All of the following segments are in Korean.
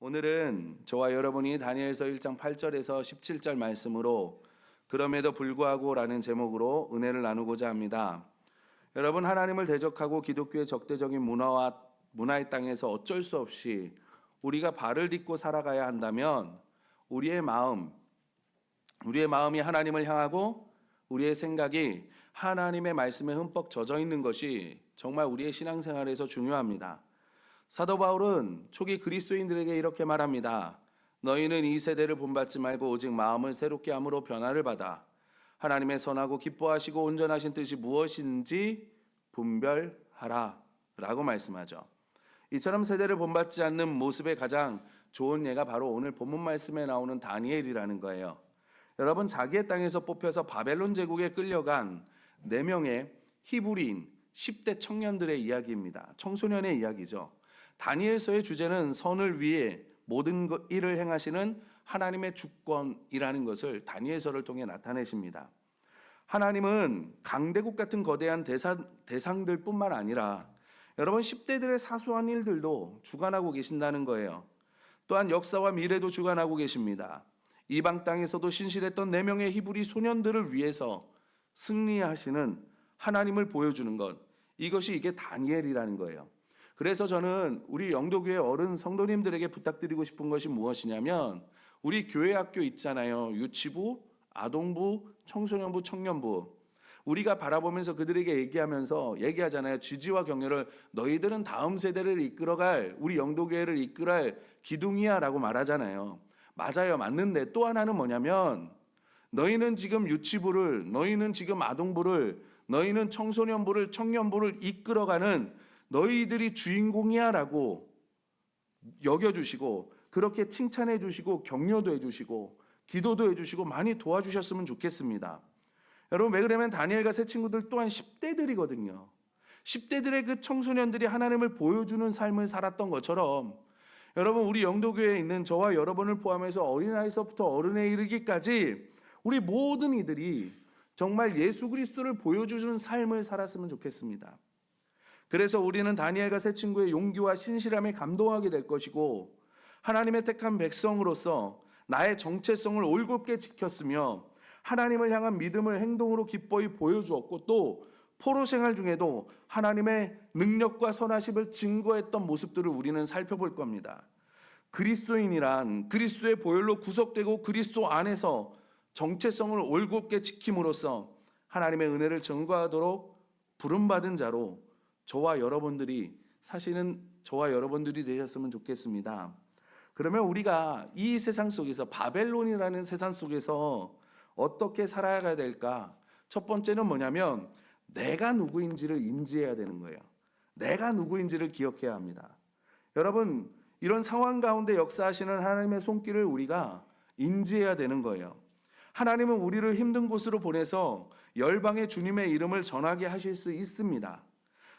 오늘은 저와 여러분이 다니엘서 1장 8절에서 17절 말씀으로 그럼에도 불구하고 라는 제목으로 은혜를 나누고자 합니다. 여러분, 하나님을 대적하고 기독교의 적대적인 문화의 땅에서 어쩔 수 없이 우리가 발을 딛고 살아가야 한다면 우리의 마음이 하나님을 향하고 우리의 생각이 하나님의 말씀에 흠뻑 젖어 있는 것이 정말 우리의 신앙생활에서 중요합니다. 사도 바울은 초기 그리스도인들에게 이렇게 말합니다. 너희는 이 세대를 본받지 말고 오직 마음을 새롭게 함으로 변화를 받아 하나님의 선하고 기뻐하시고 온전하신 뜻이 무엇인지 분별하라 라고 말씀하죠. 이처럼 세대를 본받지 않는 모습의 가장 좋은 예가 바로 오늘 본문 말씀에 나오는 다니엘이라는 거예요. 여러분, 자기의 땅에서 뽑혀서 바벨론 제국에 끌려간 4명의 히브리인 10대 청년들의 이야기입니다. 청소년의 이야기죠. 다니엘서의 주제는 선을 위해 모든 일을 행하시는 하나님의 주권이라는 것을 다니엘서를 통해 나타내십니다. 하나님은 강대국 같은 거대한 대상들 뿐만 아니라 여러분 10대들의 사소한 일들도 주관하고 계신다는 거예요. 또한 역사와 미래도 주관하고 계십니다. 이방 땅에서도 신실했던 4명의 히브리 소년들을 위해서 승리하시는 하나님을 보여주는 것, 이게 다니엘이라는 거예요. 그래서 저는 우리 영도교회 어른 성도님들에게 부탁드리고 싶은 것이 무엇이냐면, 우리 교회 학교 있잖아요. 유치부, 아동부, 청소년부, 청년부. 우리가 바라보면서 그들에게 얘기하잖아요. 지지와 격려를, 너희들은 다음 세대를 이끌어갈, 우리 영도교회를 이끌어갈 기둥이야 라고 말하잖아요. 맞아요. 맞는데 또 하나는 뭐냐면, 너희는 지금 유치부를, 너희는 지금 아동부를, 너희는 청소년부를, 청년부를 이끌어가는 너희들이 주인공이야 라고 여겨주시고, 그렇게 칭찬해 주시고 격려도 해주시고 기도도 해주시고 많이 도와주셨으면 좋겠습니다. 여러분, 왜 그러면 다니엘과 새 친구들 또한 10대들이거든요. 10대들의 그 청소년들이 하나님을 보여주는 삶을 살았던 것처럼, 여러분, 우리 영도교회에 있는 저와 여러분을 포함해서 어린아이서부터 어른에 이르기까지 우리 모든 이들이 정말 예수 그리스도를 보여주는 삶을 살았으면 좋겠습니다. 그래서 우리는 다니엘과 새 친구의 용기와 신실함에 감동하게 될 것이고, 하나님의 택한 백성으로서 나의 정체성을 올곧게 지켰으며 하나님을 향한 믿음을 행동으로 기꺼이 보여주었고, 또 포로 생활 중에도 하나님의 능력과 선하심을 증거했던 모습들을 우리는 살펴볼 겁니다. 그리스도인이란 그리스도의 보혈로 구속되고 그리스도 안에서 정체성을 올곧게 지킴으로써 하나님의 은혜를 증거하도록 부름받은 자로 저와 여러분들이 되셨으면 좋겠습니다. 그러면 우리가 이 세상 속에서, 바벨론이라는 세상 속에서 어떻게 살아가야 될까? 첫 번째는 뭐냐면, 내가 누구인지를 인지해야 되는 거예요. 내가 누구인지를 기억해야 합니다. 여러분, 이런 상황 가운데 역사하시는 하나님의 손길을 우리가 인지해야 되는 거예요. 하나님은 우리를 힘든 곳으로 보내서 열방의 주님의 이름을 전하게 하실 수 있습니다.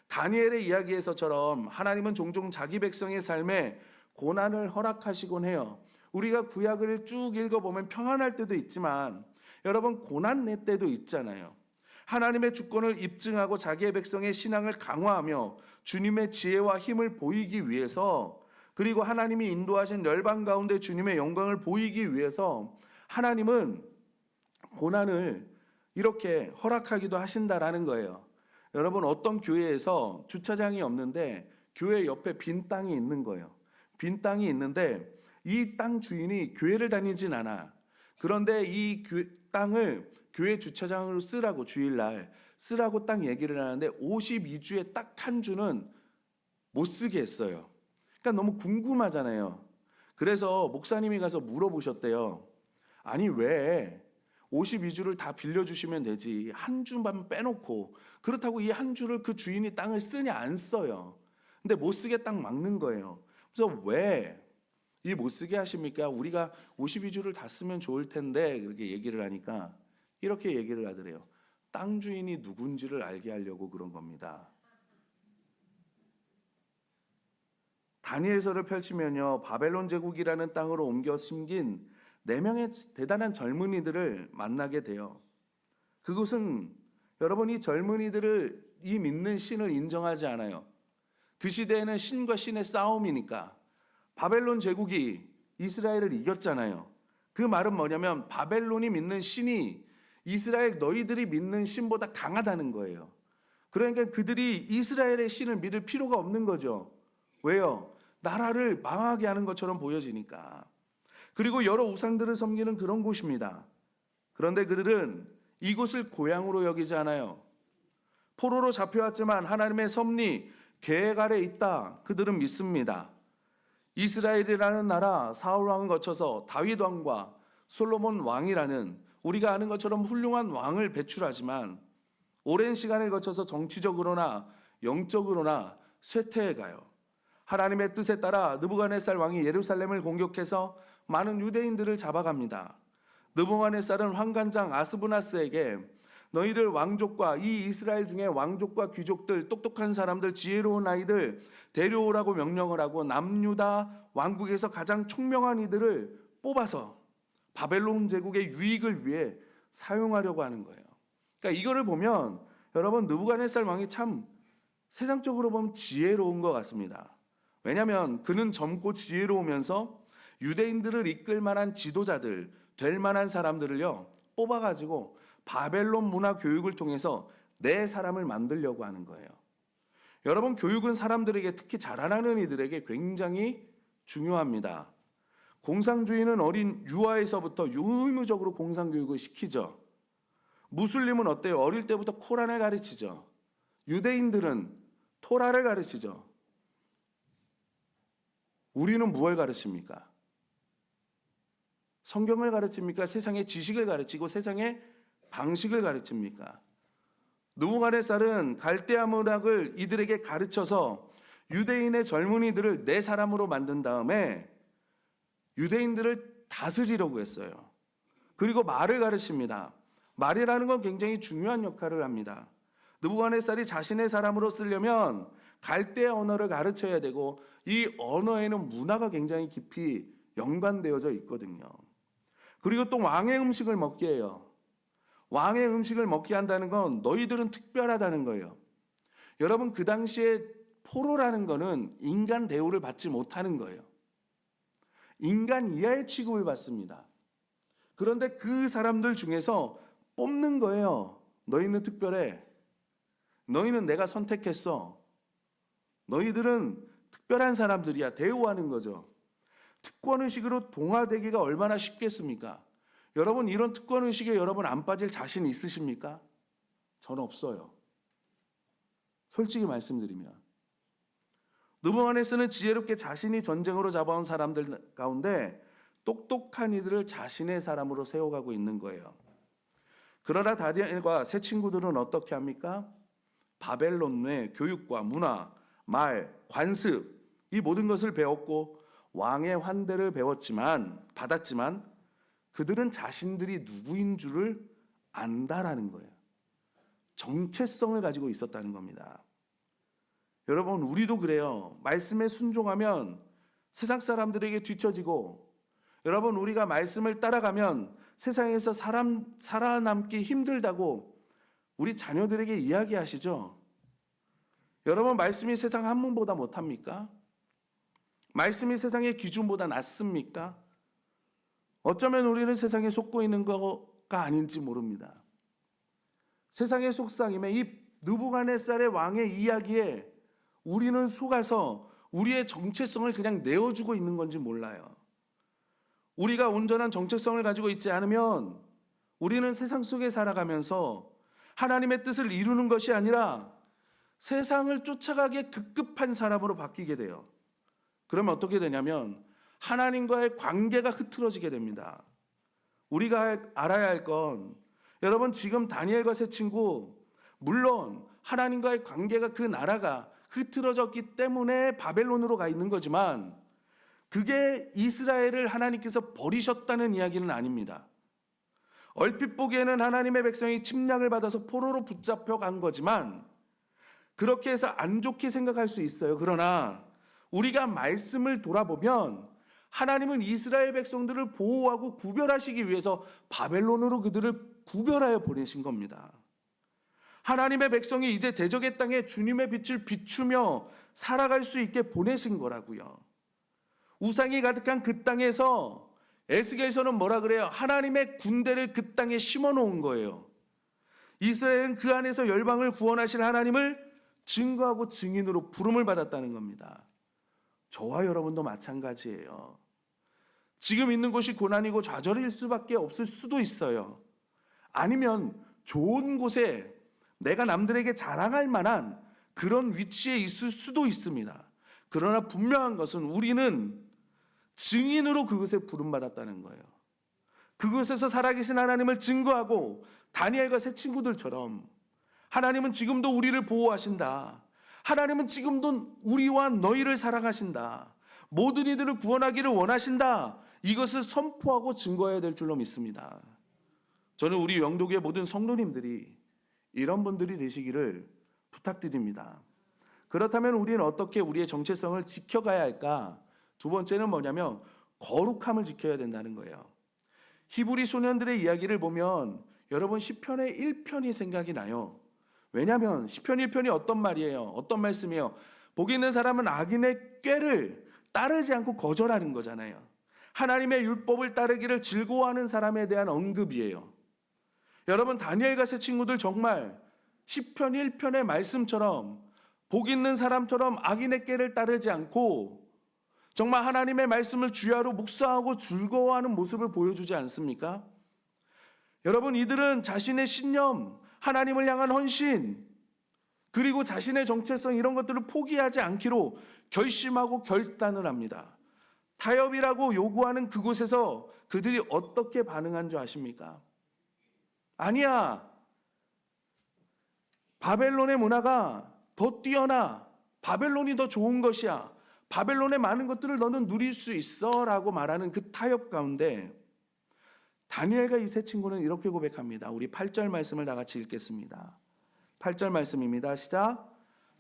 다니엘의 이야기에서처럼 하나님은 종종 자기 백성의 삶에 고난을 허락하시곤 해요. 우리가 구약을 쭉 읽어보면 평안할 때도 있지만, 여러분, 고난낼 때도 있잖아요. 하나님의 주권을 입증하고 자기의 백성의 신앙을 강화하며 주님의 지혜와 힘을 보이기 위해서, 그리고 하나님이 인도하신 열방 가운데 주님의 영광을 보이기 위해서 하나님은 고난을 이렇게 허락하기도 하신다라는 거예요. 여러분, 어떤 교회에서 주차장이 없는데 교회 옆에 빈 땅이 있는 거예요. 빈 땅이 있는데 이 땅 주인이 교회를 다니진 않아. 그런데 이 땅을 교회 주차장으로 쓰라고, 주일날 쓰라고 딱 얘기를 하는데 52주에 딱 한 주는 못 쓰게 했어요. 그러니까 너무 궁금하잖아요. 그래서 목사님이 가서 물어보셨대요. 아니, 왜 52주를 다 빌려주시면 되지, 한 주만 빼놓고 그렇다고 이 한 주를 그 주인이 땅을 쓰냐? 안 써요. 근데 못 쓰게 딱 막는 거예요. 그래서 왜 이 못 쓰게 하십니까? 우리가 52주를 다 쓰면 좋을 텐데, 그렇게 얘기를 하니까 이렇게 얘기를 하더래요. 땅 주인이 누군지를 알게 하려고 그런 겁니다. 다니엘서를 펼치면요, 바벨론 제국이라는 땅으로 옮겨 심긴 4명의 대단한 젊은이들을 만나게 돼요. 그곳은, 여러분, 이 젊은이들을 이 믿는 신을 인정하지 않아요. 그 시대에는 신과 신의 싸움이니까 바벨론 제국이 이스라엘을 이겼잖아요. 그 말은 뭐냐면 바벨론이 믿는 신이 이스라엘 너희들이 믿는 신보다 강하다는 거예요. 그러니까 그들이 이스라엘의 신을 믿을 필요가 없는 거죠. 왜요? 나라를 망하게 하는 것처럼 보여지니까. 그리고 여러 우상들을 섬기는 그런 곳입니다. 그런데 그들은 이곳을 고향으로 여기지 않아요. 포로로 잡혀왔지만 하나님의 섭리, 계획 아래 있다. 그들은 믿습니다. 이스라엘이라는 나라 사울 왕을 거쳐서 다윗 왕과 솔로몬 왕이라는 우리가 아는 것처럼 훌륭한 왕을 배출하지만 오랜 시간을 거쳐서 정치적으로나 영적으로나 쇠퇴해 가요. 하나님의 뜻에 따라 느부갓네살 왕이 예루살렘을 공격해서 많은 유대인들을 잡아갑니다. 느부갓네살은 환관장 아스부나스에게 너희들 왕족과 이 이스라엘 중에 왕족과 귀족들, 똑똑한 사람들, 지혜로운 아이들 데려오라고 명령을 하고 남유다 왕국에서 가장 총명한 이들을 뽑아서 바벨론 제국의 유익을 위해 사용하려고 하는 거예요. 그러니까 이거를 보면 여러분 느부갓네살 왕이 참 세상적으로 보면 지혜로운 것 같습니다. 왜냐하면 그는 젊고 지혜로우면서 유대인들을 이끌 만한 지도자들, 될 만한 사람들을요 뽑아가지고 바벨론 문화 교육을 통해서 내 사람을 만들려고 하는 거예요. 여러분 교육은 사람들에게 특히 자라나는 이들에게 굉장히 중요합니다. 공산주의는 어린 유아에서부터 의무적으로 공산교육을 시키죠. 무슬림은 어때요? 어릴 때부터 코란을 가르치죠. 유대인들은 토라를 가르치죠. 우리는 무엇을 가르칩니까? 성경을 가르칩니까? 세상의 지식을 가르치고 세상의 방식을 가르칩니까? 느부갓네살은 갈대아 문학을 이들에게 가르쳐서 유대인의 젊은이들을 내 사람으로 만든 다음에 유대인들을 다스리려고 했어요. 그리고 말을 가르칩니다. 말이라는 건 굉장히 중요한 역할을 합니다. 느부갓네살이 자신의 사람으로 쓰려면 갈대아 언어를 가르쳐야 되고 이 언어에는 문화가 굉장히 깊이 연관되어져 있거든요. 그리고 또 왕의 음식을 먹게 해요. 왕의 음식을 먹게 한다는 건 너희들은 특별하다는 거예요. 여러분 그 당시에 포로라는 거는 인간 대우를 받지 못하는 거예요. 인간 이하의 취급을 받습니다. 그런데 그 사람들 중에서 뽑는 거예요. 너희는 특별해. 너희는 내가 선택했어. 너희들은 특별한 사람들이야. 대우하는 거죠. 특권의식으로 동화되기가 얼마나 쉽겠습니까? 여러분 이런 특권의식에 여러분 안 빠질 자신 있으십니까? 저는 없어요. 솔직히 말씀드리면. 느부갓네살은 지혜롭게 자신이 전쟁으로 잡아온 사람들 가운데 똑똑한 이들을 자신의 사람으로 세워가고 있는 거예요. 그러나 다니엘과 새 친구들은 어떻게 합니까? 바벨론 내 교육과 문화, 말, 관습 이 모든 것을 배웠고 왕의 환대를 받았지만 그들은 자신들이 누구인 줄을 안다라는 거예요. 정체성을 가지고 있었다는 겁니다. 여러분 우리도 그래요. 말씀에 순종하면 세상 사람들에게 뒤처지고 여러분 우리가 말씀을 따라가면 세상에서 살아남기 힘들다고 우리 자녀들에게 이야기하시죠. 여러분 말씀이 세상 한문보다 못합니까? 말씀이 세상의 기준보다 낫습니까? 어쩌면 우리는 세상에 속고 있는 거가 아닌지 모릅니다. 세상의 속삭임에 이 느부갓네살의 왕의 이야기에 우리는 속아서 우리의 정체성을 그냥 내어주고 있는 건지 몰라요. 우리가 온전한 정체성을 가지고 있지 않으면 우리는 세상 속에 살아가면서 하나님의 뜻을 이루는 것이 아니라 세상을 쫓아가기에 급급한 사람으로 바뀌게 돼요. 그러면 어떻게 되냐면 하나님과의 관계가 흐트러지게 됩니다. 우리가 알아야 할 건 여러분 지금 다니엘과 새 친구 물론 하나님과의 관계가 그 나라가 흐트러졌기 때문에 바벨론으로 가 있는 거지만 그게 이스라엘을 하나님께서 버리셨다는 이야기는 아닙니다. 얼핏 보기에는 하나님의 백성이 침략을 받아서 포로로 붙잡혀 간 거지만 그렇게 해서 안 좋게 생각할 수 있어요. 그러나 우리가 말씀을 돌아보면 하나님은 이스라엘 백성들을 보호하고 구별하시기 위해서 바벨론으로 그들을 구별하여 보내신 겁니다. 하나님의 백성이 이제 대적의 땅에 주님의 빛을 비추며 살아갈 수 있게 보내신 거라고요. 우상이 가득한 그 땅에서 에스겔서는 뭐라 그래요? 하나님의 군대를 그 땅에 심어 놓은 거예요. 이스라엘은 그 안에서 열방을 구원하실 하나님을 증거하고 증인으로 부름을 받았다는 겁니다. 저와 여러분도 마찬가지예요. 지금 있는 곳이 고난이고 좌절일 수밖에 없을 수도 있어요. 아니면 좋은 곳에 내가 남들에게 자랑할 만한 그런 위치에 있을 수도 있습니다. 그러나 분명한 것은 우리는 증인으로 그곳에 부름받았다는 거예요. 그곳에서 살아계신 하나님을 증거하고 다니엘과 새 친구들처럼 하나님은 지금도 우리를 보호하신다. 하나님은 지금도 우리와 너희를 사랑하신다. 모든 이들을 구원하기를 원하신다. 이것을 선포하고 증거해야 될 줄로 믿습니다. 저는 우리 영도교의 모든 성도님들이 이런 분들이 되시기를 부탁드립니다. 그렇다면 우리는 어떻게 우리의 정체성을 지켜가야 할까? 두 번째는 뭐냐면 거룩함을 지켜야 된다는 거예요. 히브리 소년들의 이야기를 보면 여러분 시편의 1편이 생각이 나요. 왜냐하면 시편 1편이 어떤 말이에요? 어떤 말씀이에요? 복이 있는 사람은 악인의 꾀를 따르지 않고 거절하는 거잖아요. 하나님의 율법을 따르기를 즐거워하는 사람에 대한 언급이에요. 여러분 다니엘과 새 친구들 정말 시편 1편의 말씀처럼 복 있는 사람처럼 악인의 꾀를 따르지 않고 정말 하나님의 말씀을 주야로 묵상하고 즐거워하는 모습을 보여주지 않습니까? 여러분 이들은 자신의 신념, 하나님을 향한 헌신, 그리고 자신의 정체성 이런 것들을 포기하지 않기로 결심하고 결단을 합니다. 타협이라고 요구하는 그곳에서 그들이 어떻게 반응한 줄 아십니까? 아니야. 바벨론의 문화가 더 뛰어나. 바벨론이 더 좋은 것이야. 바벨론의 많은 것들을 너는 누릴 수 있어 라고 말하는 그 타협 가운데 다니엘과 이 세 친구는 이렇게 고백합니다. 우리 8절 말씀을 다 같이 읽겠습니다. 8절 말씀입니다. 시작.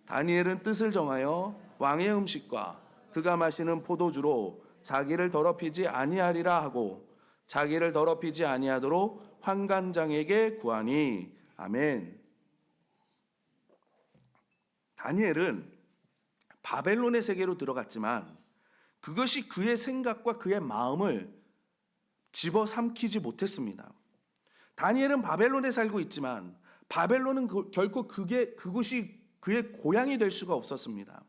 다니엘은 뜻을 정하여 왕의 음식과 그가 마시는 포도주로 자기를 더럽히지 아니하리라 하고 자기를 더럽히지 아니하도록 환관장에게 구하니. 아멘. 다니엘은 바벨론의 세계로 들어갔지만 그것이 그의 생각과 그의 마음을 집어삼키지 못했습니다. 다니엘은 바벨론에 살고 있지만 바벨론은 결코 그곳이 그의 고향이 될 수가 없었습니다.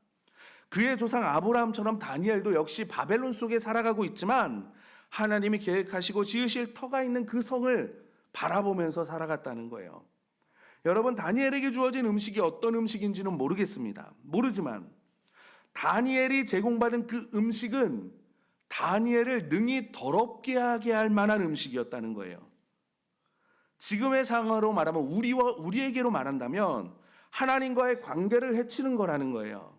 그의 조상 아브라함처럼 다니엘도 역시 바벨론 속에 살아가고 있지만 하나님이 계획하시고 지으실 터가 있는 그 성을 바라보면서 살아갔다는 거예요. 여러분 다니엘에게 주어진 음식이 어떤 음식인지는 모르지만 다니엘이 제공받은 그 음식은 다니엘을 능히 더럽게 하게 할 만한 음식이었다는 거예요. 지금의 상황으로 말하면 우리에게로 말한다면 하나님과의 관계를 해치는 거라는 거예요.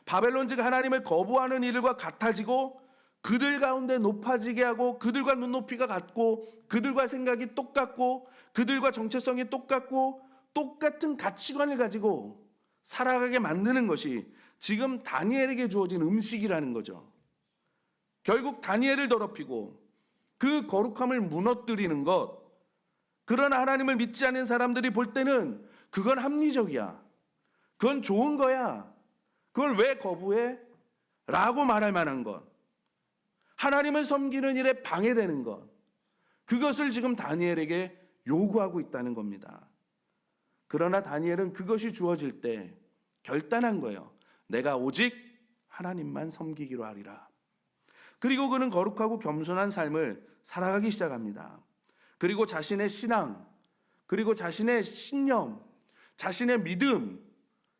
바벨론 즉 하나님을 거부하는 이들과 같아지고 그들 가운데 높아지게 하고 그들과 눈높이가 같고 그들과 생각이 똑같고 그들과 정체성이 똑같고 똑같은 가치관을 가지고 살아가게 만드는 것이 지금 다니엘에게 주어진 음식이라는 거죠. 결국 다니엘을 더럽히고 그 거룩함을 무너뜨리는 것. 그러나 하나님을 믿지 않는 사람들이 볼 때는 그건 합리적이야. 그건 좋은 거야. 그걸 왜 거부해? 라고 말할 만한 것. 하나님을 섬기는 일에 방해되는 것. 그것을 지금 다니엘에게 요구하고 있다는 겁니다. 그러나 다니엘은 그것이 주어질 때 결단한 거예요. 내가 오직 하나님만 섬기기로 하리라. 그리고 그는 거룩하고 겸손한 삶을 살아가기 시작합니다. 그리고 자신의 신앙, 그리고 자신의 신념, 자신의 믿음,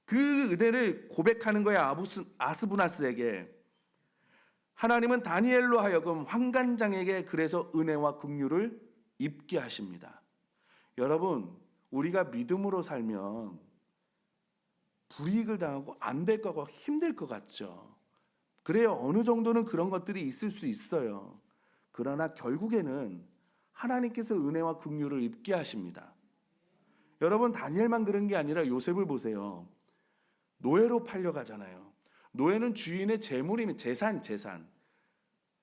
그 은혜를 고백하는 거야. 아스부나스에게. 하나님은 다니엘로 하여금 환관장에게 그래서 은혜와 긍휼을 입게 하십니다. 여러분, 우리가 믿음으로 살면 불이익을 당하고 안 될 거고 힘들 것 같죠. 그래요. 어느 정도는 그런 것들이 있을 수 있어요. 그러나 결국에는 하나님께서 은혜와 긍휼을 입게 하십니다. 여러분 다니엘만 그런 게 아니라 요셉을 보세요. 노예로 팔려가잖아요. 노예는 주인의 재물이면 재산.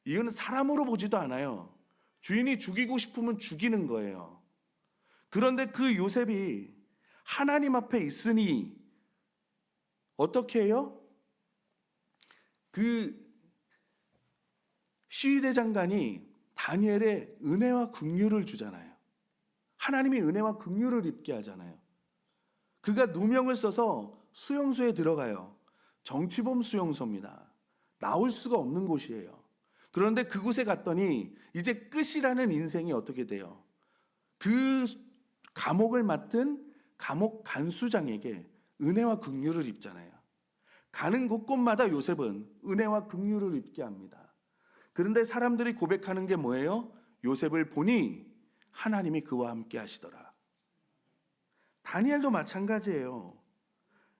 이거는 사람으로 보지도 않아요. 주인이 죽이고 싶으면 죽이는 거예요. 그런데 그 요셉이 하나님 앞에 있으니 어떻게 해요? 그 시위대 장관이 다니엘의 은혜와 긍휼을 주잖아요. 하나님이 은혜와 긍휼을 입게 하잖아요. 그가 누명을 써서 수용소에 들어가요. 정치범 수용소입니다. 나올 수가 없는 곳이에요. 그런데 그곳에 갔더니 이제 끝이라는 인생이 어떻게 돼요? 그 감옥을 맡은 감옥 간수장에게 은혜와 긍휼을 입잖아요. 가는 곳곳마다 요셉은 은혜와 긍휼을 입게 합니다. 그런데 사람들이 고백하는 게 뭐예요? 요셉을 보니 하나님이 그와 함께 하시더라. 다니엘도 마찬가지예요.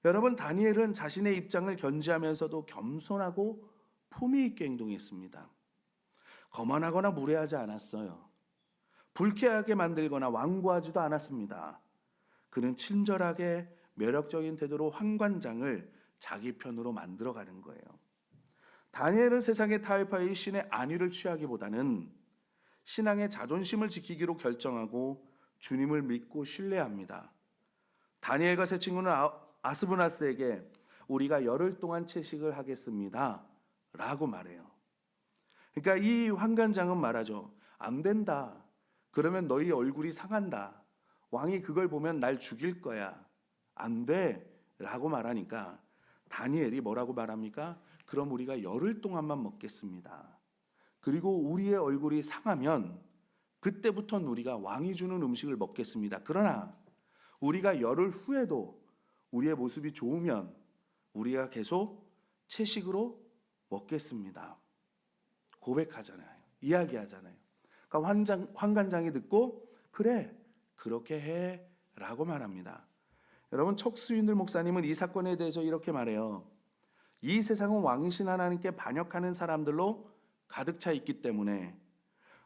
여러분, 다니엘은 자신의 입장을 견지하면서도 겸손하고 품위 있게 행동했습니다. 거만하거나 무례하지 않았어요. 불쾌하게 만들거나 완고하지도 않았습니다. 그는 친절하게 매력적인 태도로 환관장을 자기 편으로 만들어가는 거예요. 다니엘은 세상의 타협하여 신의 안위를 취하기보다는 신앙의 자존심을 지키기로 결정하고 주님을 믿고 신뢰합니다. 다니엘과 세 친구는 아스브나스에게 우리가 열흘 동안 채식을 하겠습니다 라고 말해요. 그러니까 이 환관장은 말하죠. 안 된다. 그러면 너희 얼굴이 상한다. 왕이 그걸 보면 날 죽일 거야. 안 돼 라고 말하니까 다니엘이 뭐라고 말합니까? 그럼 우리가 열흘 동안만 먹겠습니다. 그리고 우리의 얼굴이 상하면 그때부터는 우리가 왕이 주는 음식을 먹겠습니다. 그러나 우리가 열흘 후에도 우리의 모습이 좋으면 우리가 계속 채식으로 먹겠습니다. 고백하잖아요. 이야기하잖아요. 그러니까 환관장이 듣고 그래 그렇게 해 라고 말합니다. 여러분, 척수인들 목사님은 이 사건에 대해서 이렇게 말해요. 이 세상은 왕이신 하나님께 반역하는 사람들로 가득 차 있기 때문에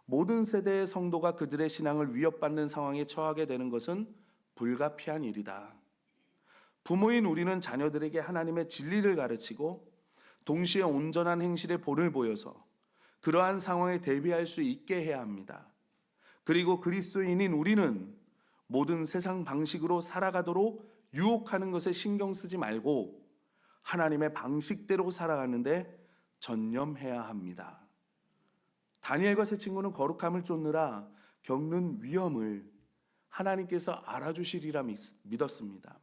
모든 세대의 성도가 그들의 신앙을 위협받는 상황에 처하게 되는 것은 불가피한 일이다. 부모인 우리는 자녀들에게 하나님의 진리를 가르치고 동시에 온전한 행실의 본을 보여서 그러한 상황에 대비할 수 있게 해야 합니다. 그리고 그리스도인인 우리는 모든 세상 방식으로 살아가도록 유혹하는 것에 신경 쓰지 말고 하나님의 방식대로 살아가는데 전념해야 합니다. 다니엘과 세 친구는 거룩함을 쫓느라 겪는 위험을 하나님께서 알아주시리라 믿었습니다.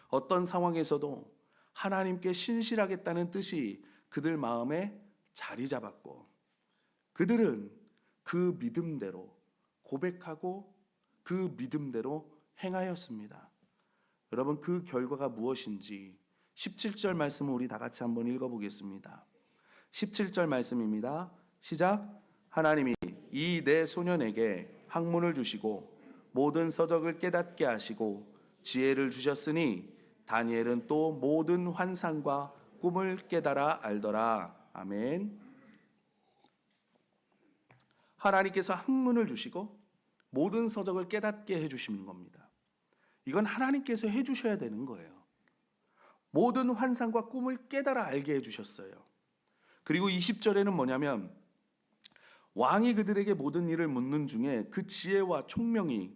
어떤 상황에서도 하나님께 신실하겠다는 뜻이 그들 마음에 자리 잡았고 그들은 그 믿음대로 고백하고 그 믿음대로 행하였습니다. 여러분, 그 결과가 무엇인지 17절 말씀을 우리 다 같이 한번 읽어보겠습니다. 17절 말씀입니다. 시작. 하나님이 이 네 소년에게 학문을 주시고 모든 서적을 깨닫게 하시고 지혜를 주셨으니 다니엘은 또 모든 환상과 꿈을 깨달아 알더라. 아멘. 하나님께서 학문을 주시고 모든 서적을 깨닫게 해주시는 겁니다. 이건 하나님께서 해주셔야 되는 거예요. 모든 환상과 꿈을 깨달아 알게 해주셨어요. 그리고 20절에는 뭐냐면 왕이 그들에게 모든 일을 묻는 중에 그 지혜와 총명이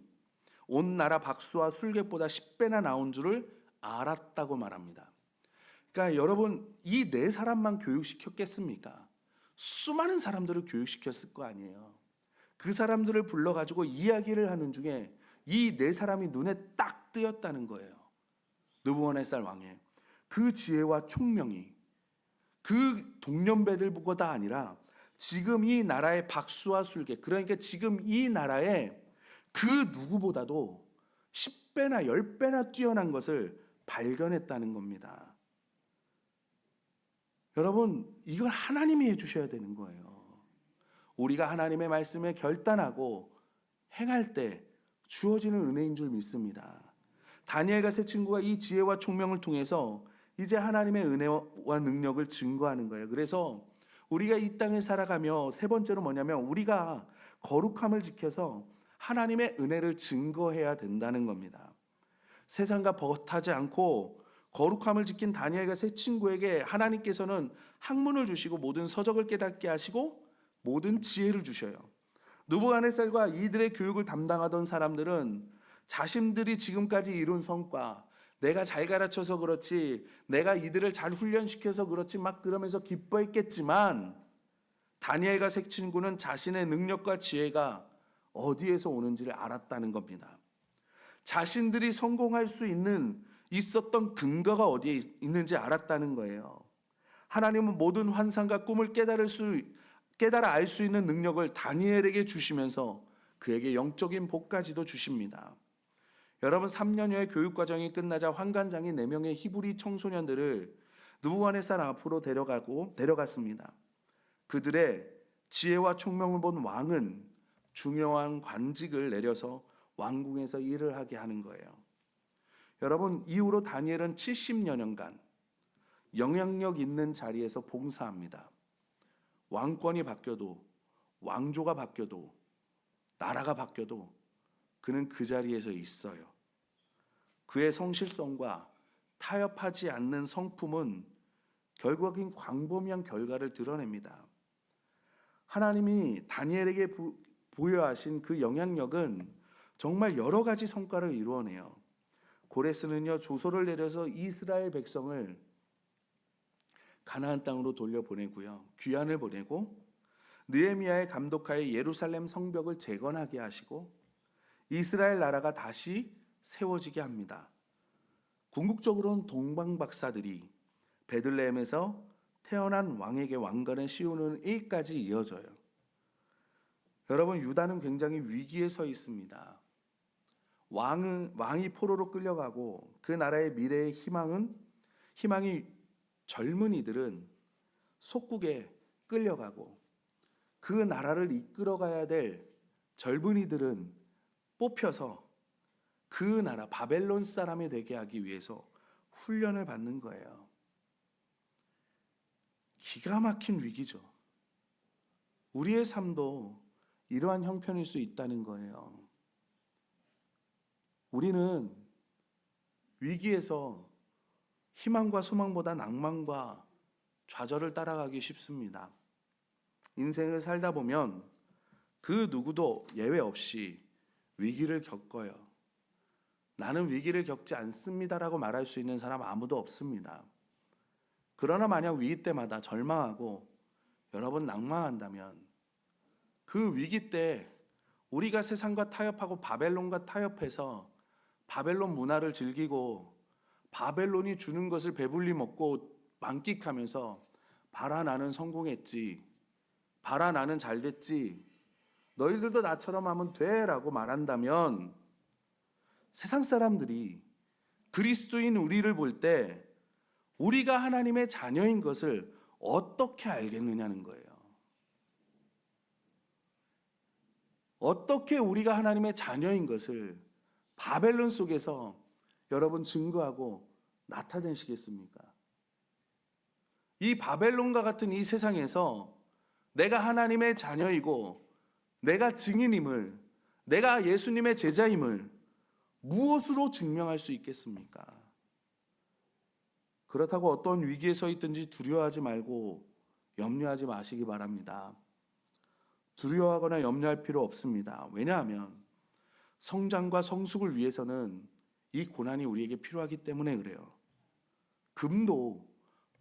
온 나라 박수와 술객보다 10배나 나온 줄을 알았다고 말합니다. 그러니까 여러분, 이 네 사람만 교육시켰겠습니까? 수많은 사람들을 교육시켰을 거 아니에요. 그 사람들을 불러가지고 이야기를 하는 중에 이 네 사람이 눈에 딱 띄었다는 거예요. 느부갓네살 왕의 그 지혜와 총명이 그 동년배들보다 아니라 지금 이 나라의 박수와 술객, 그러니까 지금 이 나라의 그 누구보다도 10배나 10배나 뛰어난 것을 발견했다는 겁니다. 여러분, 이걸 하나님이 해주셔야 되는 거예요. 우리가 하나님의 말씀에 결단하고 행할 때 주어지는 은혜인 줄 믿습니다. 다니엘과 세 친구가 이 지혜와 총명을 통해서 이제 하나님의 은혜와 능력을 증거하는 거예요. 그래서 우리가 이 땅을 살아가며 세 번째로 뭐냐면 우리가 거룩함을 지켜서 하나님의 은혜를 증거해야 된다는 겁니다. 세상과 버타지 않고 거룩함을 지킨 다니엘과 세 친구에게 하나님께서는 학문을 주시고 모든 서적을 깨닫게 하시고 모든 지혜를 주셔요. 느부갓네살과 이들의 교육을 담당하던 사람들은 자신들이 지금까지 이룬 성과, 내가 잘 가르쳐서 그렇지, 내가 이들을 잘 훈련시켜서 그렇지 막 그러면서 기뻐했겠지만 다니엘과 세 친구는 자신의 능력과 지혜가 어디에서 오는지를 알았다는 겁니다. 자신들이 성공할 수 있었던 근거가 어디에 있는지 알았다는 거예요. 하나님은 모든 환상과 꿈을 깨달아 알 수 있는 능력을 다니엘에게 주시면서 그에게 영적인 복까지도 주십니다. 여러분, 3년여의 교육과정이 끝나자 환관장이 4명의 히브리 청소년들을 느부갓네살 앞으로 데려갔습니다. 그들의 지혜와 총명을 본 왕은 중요한 관직을 내려서 왕궁에서 일을 하게 하는 거예요. 여러분, 이후로 다니엘은 70여 년간 영향력 있는 자리에서 봉사합니다. 왕권이 바뀌어도, 왕조가 바뀌어도, 나라가 바뀌어도 그는 그 자리에서 있어요. 그의 성실성과 타협하지 않는 성품은 결국엔 광범위한 결과를 드러냅니다. 하나님이 다니엘에게 부여하신 그 영향력은 정말 여러 가지 성과를 이루어내요. 고레스는요, 조서를 내려서 이스라엘 백성을 가나안 땅으로 돌려보내고요, 귀환을 보내고 느헤미야의 감독하에 예루살렘 성벽을 재건하게 하시고 이스라엘 나라가 다시 세워지게 합니다. 궁극적으로는 동방박사들이 베들레헴에서 태어난 왕에게 왕관을 씌우는 일까지 이어져요. 여러분, 유다는 굉장히 위기에 서 있습니다. 왕이 포로로 끌려가고 그 나라의 미래의 희망이 젊은이들은 속국에 끌려가고 그 나라를 이끌어가야 될 젊은이들은 뽑혀서 그 나라 바벨론 사람이 되게 하기 위해서 훈련을 받는 거예요. 기가 막힌 위기죠. 우리의 삶도 이러한 형편일 수 있다는 거예요. 우리는 위기에서 희망과 소망보다 낭만과 좌절을 따라가기 쉽습니다. 인생을 살다 보면 그 누구도 예외 없이 위기를 겪어요. 나는 위기를 겪지 않습니다라고 말할 수 있는 사람 아무도 없습니다. 그러나 만약 위기 때마다 절망하고 여러분 낭망한다면 그 위기 때 우리가 세상과 타협하고 바벨론과 타협해서 바벨론 문화를 즐기고 바벨론이 주는 것을 배불리 먹고 만끽하면서 봐라 나는 성공했지, 봐라 나는 잘됐지, 너희들도 나처럼 하면 돼 라고 말한다면 세상 사람들이 그리스도인 우리를 볼 때 우리가 하나님의 자녀인 것을 어떻게 알겠느냐는 거예요. 어떻게 우리가 하나님의 자녀인 것을 바벨론 속에서 여러분 증거하고 나타내시겠습니까? 이 바벨론과 같은 이 세상에서 내가 하나님의 자녀이고 내가 증인임을, 내가 예수님의 제자임을 무엇으로 증명할 수 있겠습니까? 그렇다고 어떤 위기에 서 있든지 두려워하지 말고 염려하지 마시기 바랍니다. 두려워하거나 염려할 필요 없습니다. 왜냐하면 성장과 성숙을 위해서는 이 고난이 우리에게 필요하기 때문에 그래요. 금도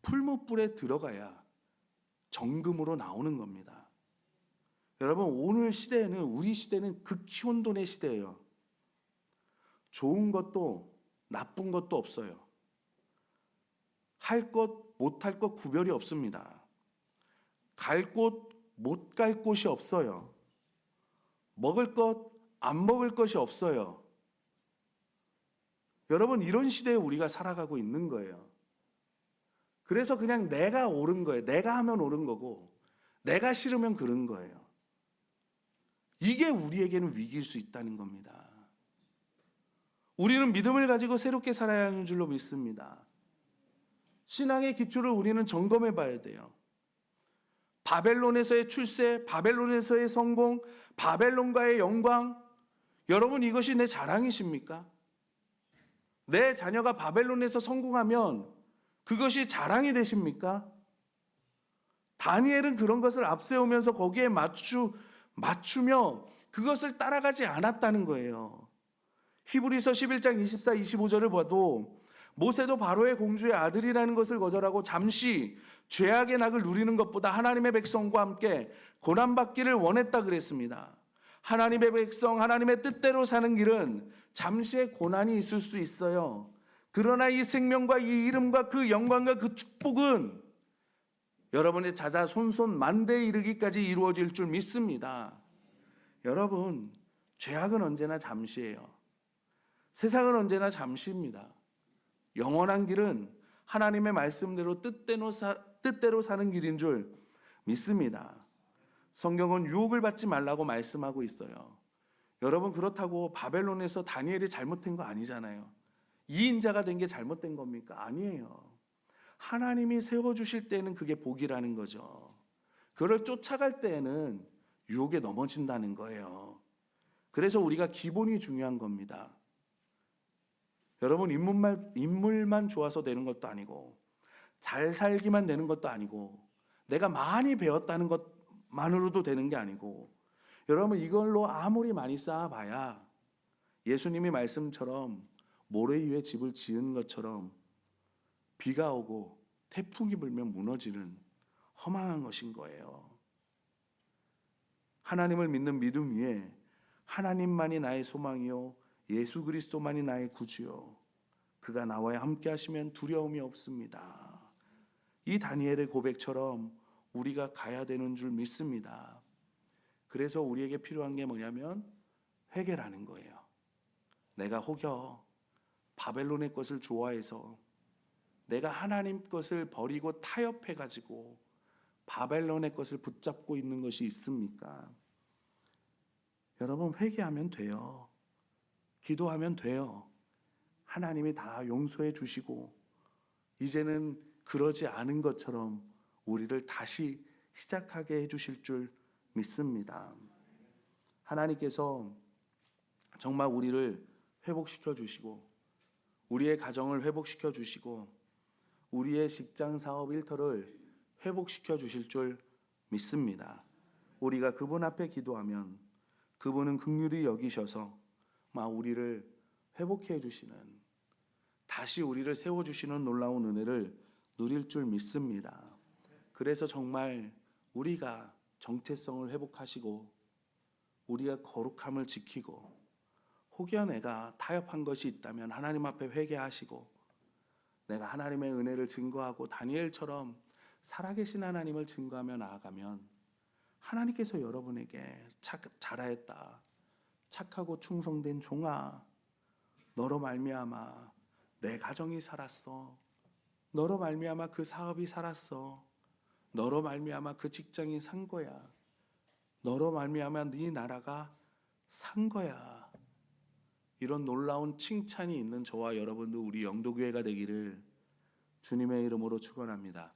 풀무불에 들어가야 정금으로 나오는 겁니다. 여러분, 오늘 시대에는, 우리 시대는 극희혼돈의 시대예요. 좋은 것도 나쁜 것도 없어요. 할 것, 못 할 것 구별이 없습니다. 갈 곳, 못 갈 곳이 없어요. 먹을 것, 안 먹을 것이 없어요. 여러분, 이런 시대에 우리가 살아가고 있는 거예요. 그래서 그냥 내가 옳은 거예요. 내가 하면 옳은 거고 내가 싫으면 그런 거예요. 이게 우리에게는 위기일 수 있다는 겁니다. 우리는 믿음을 가지고 새롭게 살아야 하는 줄로 믿습니다. 신앙의 기초를 우리는 점검해 봐야 돼요. 바벨론에서의 출세, 바벨론에서의 성공, 바벨론과의 영광, 여러분 이것이 내 자랑이십니까? 내 자녀가 바벨론에서 성공하면 그것이 자랑이 되십니까? 다니엘은 그런 것을 앞세우면서 거기에 맞추며 그것을 따라가지 않았다는 거예요. 히브리서 11장 24, 25절을 봐도 모세도 바로의 공주의 아들이라는 것을 거절하고 잠시 죄악의 낙을 누리는 것보다 하나님의 백성과 함께 고난받기를 원했다 그랬습니다. 하나님의 백성, 하나님의 뜻대로 사는 길은 잠시의 고난이 있을 수 있어요. 그러나 이 생명과 이 이름과 그 영광과 그 축복은 여러분의 자자손손만대에 이르기까지 이루어질 줄 믿습니다. 여러분, 죄악은 언제나 잠시예요. 세상은 언제나 잠시입니다. 영원한 길은 하나님의 말씀대로 뜻대로 사는 길인 줄 믿습니다. 성경은 유혹을 받지 말라고 말씀하고 있어요. 여러분, 그렇다고 바벨론에서 다니엘이 잘못된 거 아니잖아요. 이인자가 된 게 잘못된 겁니까? 아니에요. 하나님이 세워주실 때는 그게 복이라는 거죠. 그를 쫓아갈 때에는 유혹에 넘어진다는 거예요. 그래서 우리가 기본이 중요한 겁니다. 여러분, 인물만 좋아서 되는 것도 아니고 잘 살기만 되는 것도 아니고 내가 많이 배웠다는 것만으로도 되는 게 아니고 여러분, 이걸로 아무리 많이 쌓아봐야 예수님이 말씀처럼 모래 위에 집을 지은 것처럼 비가 오고 태풍이 불면 무너지는 허망한 것인 거예요. 하나님을 믿는 믿음 위에 하나님만이 나의 소망이요 예수 그리스도만이 나의 구주요 그가 나와 함께 하시면 두려움이 없습니다. 이 다니엘의 고백처럼 우리가 가야 되는 줄 믿습니다. 그래서 우리에게 필요한 게 뭐냐면 회개라는 거예요. 내가 혹여 바벨론의 것을 좋아해서 내가 하나님 것을 버리고 타협해가지고 바벨론의 것을 붙잡고 있는 것이 있습니까? 여러분, 회개하면 돼요. 기도하면 돼요. 하나님이 다 용서해 주시고 이제는 그러지 않은 것처럼 우리를 다시 시작하게 해 주실 줄 믿습니다. 하나님께서 정말 우리를 회복시켜 주시고 우리의 가정을 회복시켜 주시고 우리의 직장 사업 일터를 회복시켜 주실 줄 믿습니다. 우리가 그분 앞에 기도하면 그분은 긍휼히 여기셔서 우리를 회복해 주시는, 다시 우리를 세워 주시는 놀라운 은혜를 누릴 줄 믿습니다. 그래서 정말 우리가 정체성을 회복하시고 우리가 거룩함을 지키고 혹여 내가 타협한 것이 있다면 하나님 앞에 회개하시고 내가 하나님의 은혜를 증거하고 다니엘처럼 살아계신 하나님을 증거하며 나아가면 하나님께서 여러분에게 잘하였다, 착하고 충성된 종아, 너로 말미암아 내 가정이 살았어, 너로 말미암아 그 사업이 살았어, 너로 말미암아 그 직장이 산 거야, 너로 말미암아 네 나라가 산 거야, 이런 놀라운 칭찬이 있는 저와 여러분도 우리 영도교회가 되기를 주님의 이름으로 축원합니다.